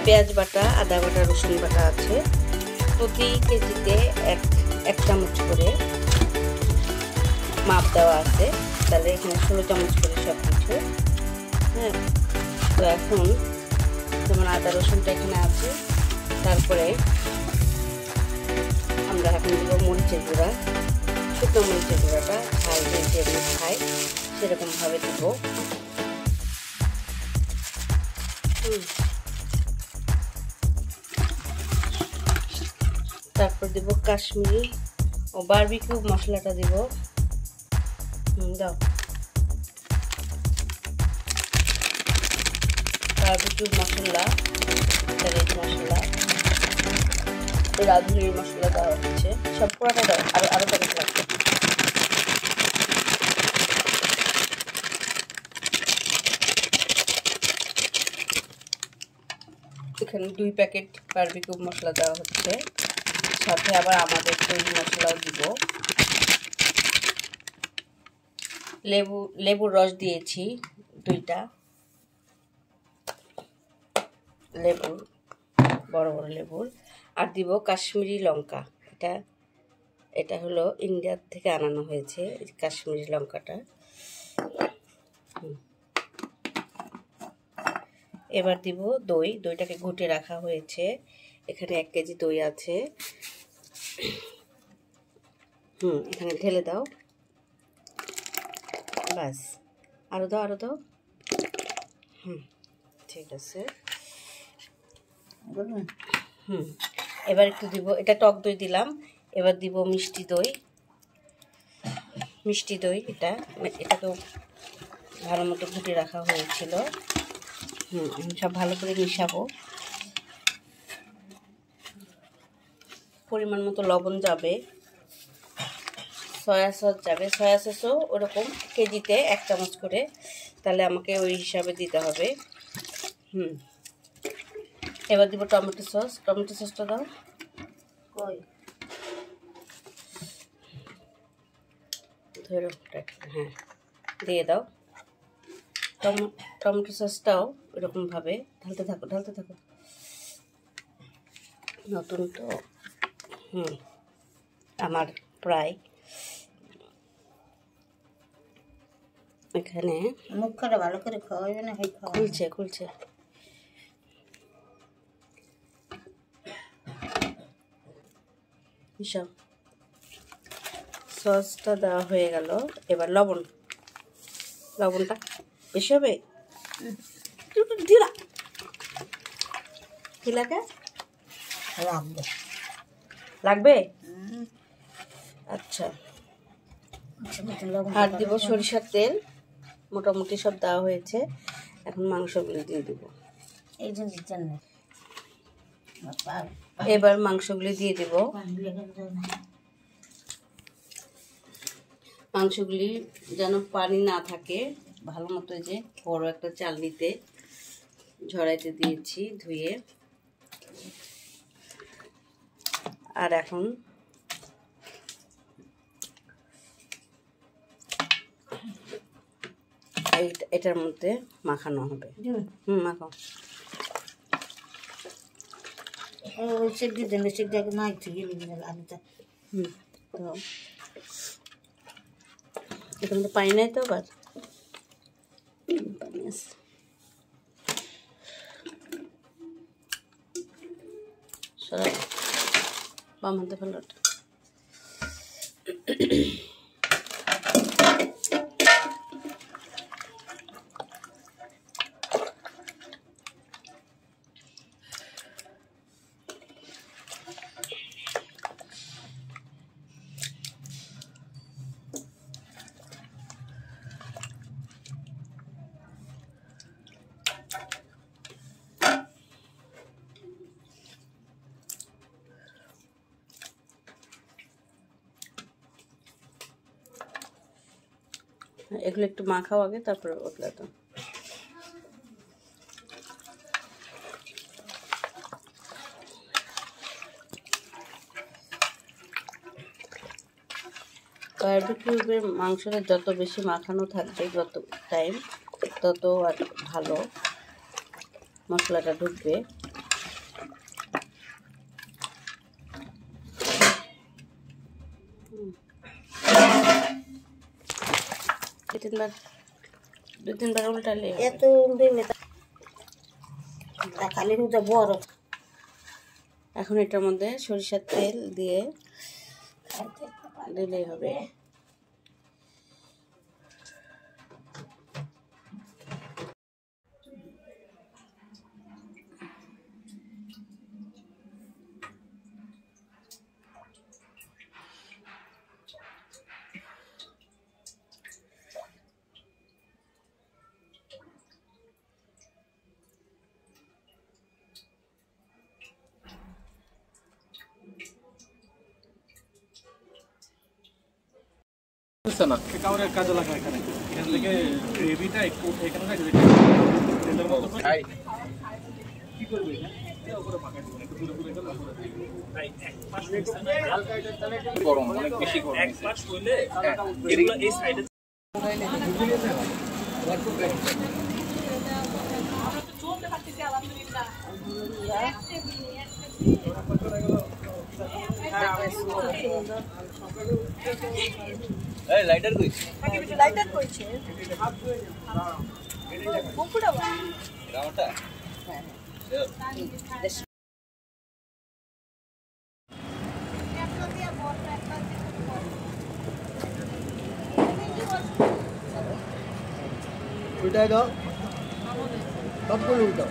পেঁয়াজ বাটা, আদা বাটা, রসুন বাটা আছে। প্রতি কেজিতে এক চামচ করে মাপ দেওয়া আছে, তাহলে এখানে 16 চামচ করে সব কিছু। হ্যাঁ, তো এখন যেমন আদা রসুনটা এখানে আছে, তারপরে আমরা এখন দেবো মরিচের গুঁড়া, শুকনো মরিচের গুঁড়াটা ঝাল দিয়ে যেমন খাই সেরকমভাবে দেবো। তারপর দেব কাশ্মীরি ও বারবিকিউ মশলাটা দেব। দাও, বারবিকিউ মশলা, মশলা, রাঁধুনির মশলা দেওয়া হচ্ছে, সব পুরাটা দাও, আরো প্যাকেট লাগবে। এখানে 2 প্যাকেট বারবিকিউ মশলা দেওয়া হচ্ছে, সাথে আবার আমাদের তৈরি মশলাও দিব। লেবুর রস দিয়েছি 2টা, লেবুর বড় বড় লেবুর। আর দিব কাশ্মীরি লঙ্কা, এটা হলো ইন্ডিয়া থেকে আনানো হয়েছে কাশ্মীরি লঙ্কাটা। এবার দিব দইটাকে ঘুটে রাখা হয়েছে, এখানে 1 কেজি দই আছে। এখানে ঢেলে দাও, বাস, আরো দাও। ঠিক আছে। এবার একটু দিব, এটা টক দই দিলাম। এবার দিব মিষ্টি দই, এটাকেও ভালো মতো ঘুটে রাখা হয়েছিল। সব ভালো করে মিশাবো। পরিমাণ মতো লবণ যাবে, সয়া সস যাবে, সয়া সসও ওরকম কেজিতে 1 চামচ করে, তাহলে আমাকে ওই হিসাবে দিতে হবে। এবার দিব টমেটো সসটা দাও, ধরো, হ্যাঁ দিয়ে দাও। টমেটো সসটাও এরকমভাবে ঢালতে থাকো। নতুন তো, আমার প্রায় এখানে মুখটা ভালো করে খাওয়াবে না, খুলছে। সসটা দেওয়া হয়ে গেল। এবার লবণটা বেশি হবে, লাগবে। আচ্ছা, আর দিব সরিষার তেল, মোটামুটি সব দেওয়া হয়েছে। এখন মাংসগুলো দিয়ে দিব। এবার মাংসগুলি দিয়ে দিব। মাংসগুলি যেন পানি না থাকে, ভালো মতো যে বড় একটা চালনিতে ঝরাইতে দিয়েছি ধুয়ে। আর এখন এটার মধ্যে মাখানো হবে। মাখাও। এখানে তো পানি নাই তো, আবার পানি আছে। বাম হাতে ফেলো। এগুলো একটু মাখাও আগে, তারপরে ওগুলো তো বারবিকিউর মাংসটা যত বেশি মাখানো থাকবে, যত টাইম তত আর ভালো মশলাটা ঢুকবে। দুই তিনবার উল্টালে এত দিলে খালি হুদা বড়। এখন এটার মধ্যে সরিষার তেল দিয়ে দিলেই হবে। না কাউরে কাজে লাগা এখানে এখান থেকে গ্রেভিটা একটু উঠে এখানে রাখবে তেলের মতো খাই কি করবে এটা উপরে পাকাই দিবেন একটু পুরো পুরো এটা উপরে ভাই এক পাশ গরম অনেক বেশি গরম এক পাশ হইলে এগুলো এই সাইডে চলতে পারতেছি আলহামদুলিল্লাহ এই লাইটার কইছে লাইটার কইছে কোকুড়া বা রাওটা উল্টাই দাও সবগুলো উল্টাও